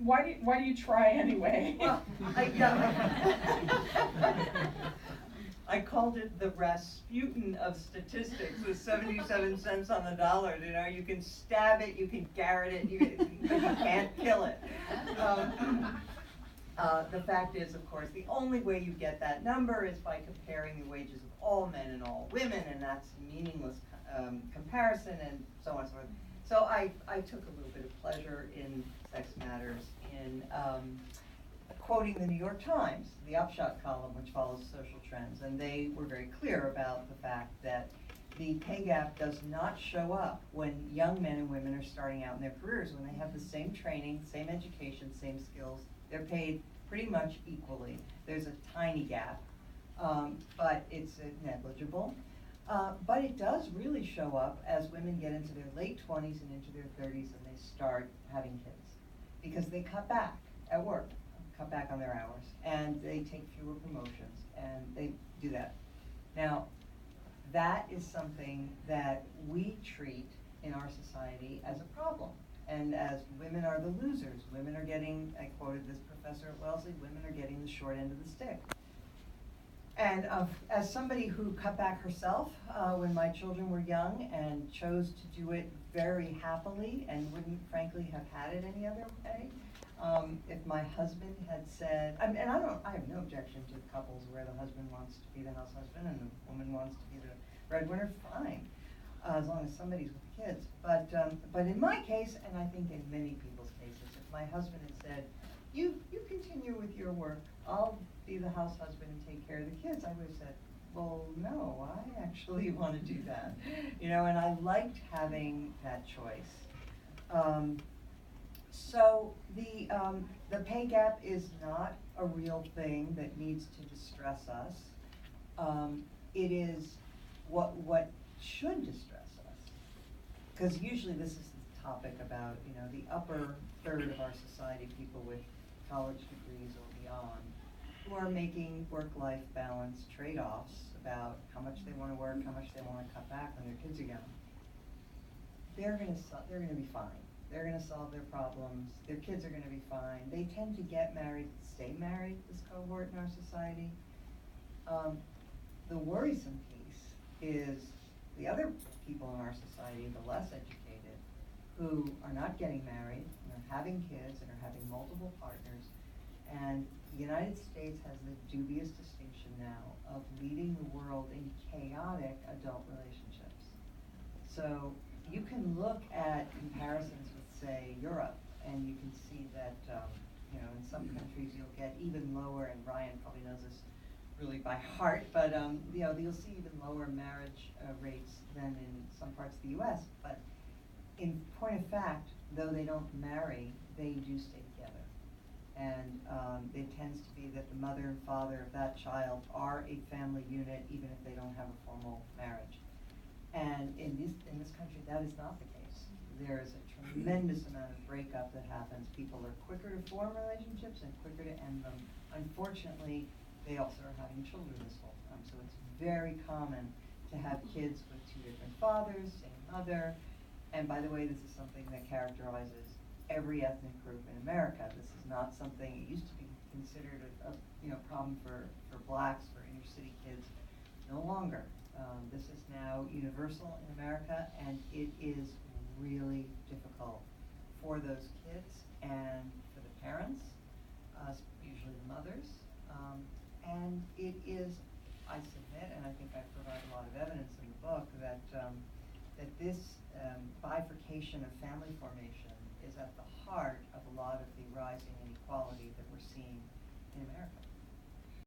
why do you try anyway? Well, I called it the Rasputin of statistics with 77 cents on the dollar. You know, you can stab it, you can garrote it, but you can't kill it. The fact is, of course, the only way you get that number is by comparing the wages of all men and all women, and that's a meaningless comparison, and so on and so forth. So I took a little bit of pleasure in Sex Matters in quoting the New York Times, the Upshot column, which follows social trends, and they were very clear about the fact that the pay gap does not show up when young men and women are starting out in their careers. When they have the same training, same education, same skills, they're paid pretty much equally. There's a tiny gap, but it's negligible. But it does really show up as women get into their late 20s and into their 30s and they start having kids, because they cut back at work, cut back on their hours, and they take fewer promotions, and they do that. Now, that is something that we treat in our society as a problem, and as women are the losers. Women are getting, I quoted this professor at Wellesley, women are getting the short end of the stick. And as somebody who cut back herself when my children were young and chose to do it very happily and wouldn't frankly have had it any other way, if my husband had said, and I have no objection to couples where the husband wants to be the house husband and the woman wants to be the breadwinner, fine, as long as somebody's with the kids. But in my case, and I think in many people's cases, if my husband had said, you continue with your work, I'll be the house husband and take care of the kids, I would have said, well, no, I actually want to do that. You know, and I liked having that choice. So the pay gap is not a real thing that needs to distress us. It is what should distress us, because usually this is the topic about, you know, the upper third of our society, people with college degrees or beyond, who are making work-life balance trade-offs about how much they want to work, how much they want to cut back when their kids are young. They're going to be fine. They're going to solve their problems. Their kids are going to be fine. They tend to get married, stay married, this cohort in our society. The worrisome piece is the other people in our society, the less educated, who are not getting married, and are having kids, and are having multiple partners. And the United States has the dubious distinction now of leading the world in chaotic adult relationships. So you can look at comparisons with, say, Europe, and you can see that, you know, in some countries you'll get even lower, and Ryan probably knows this really by heart, but you know, you'll see even lower marriage rates than in some parts of the U.S. But in point of fact, though they don't marry, they do stay together. And it tends to be that the mother and father of that child are a family unit, even if they don't have a formal marriage. And in this country, that is not the case. There is a tremendous amount of breakup that happens. People are quicker to form relationships and quicker to end them. Unfortunately, they also are having children this whole time. So it's very common to have kids with two different fathers, same mother. And by the way, this is something that characterizes every ethnic group in America. This is not something, it used to be considered a problem for blacks, for inner city kids. No longer. This is now universal in America, and it is really difficult for those kids and for the parents, usually the mothers. And it is, I submit, and I think I provide a lot of evidence in the book, that this bifurcation of family formation is at the heart of a lot of the rising inequality that we're seeing in America.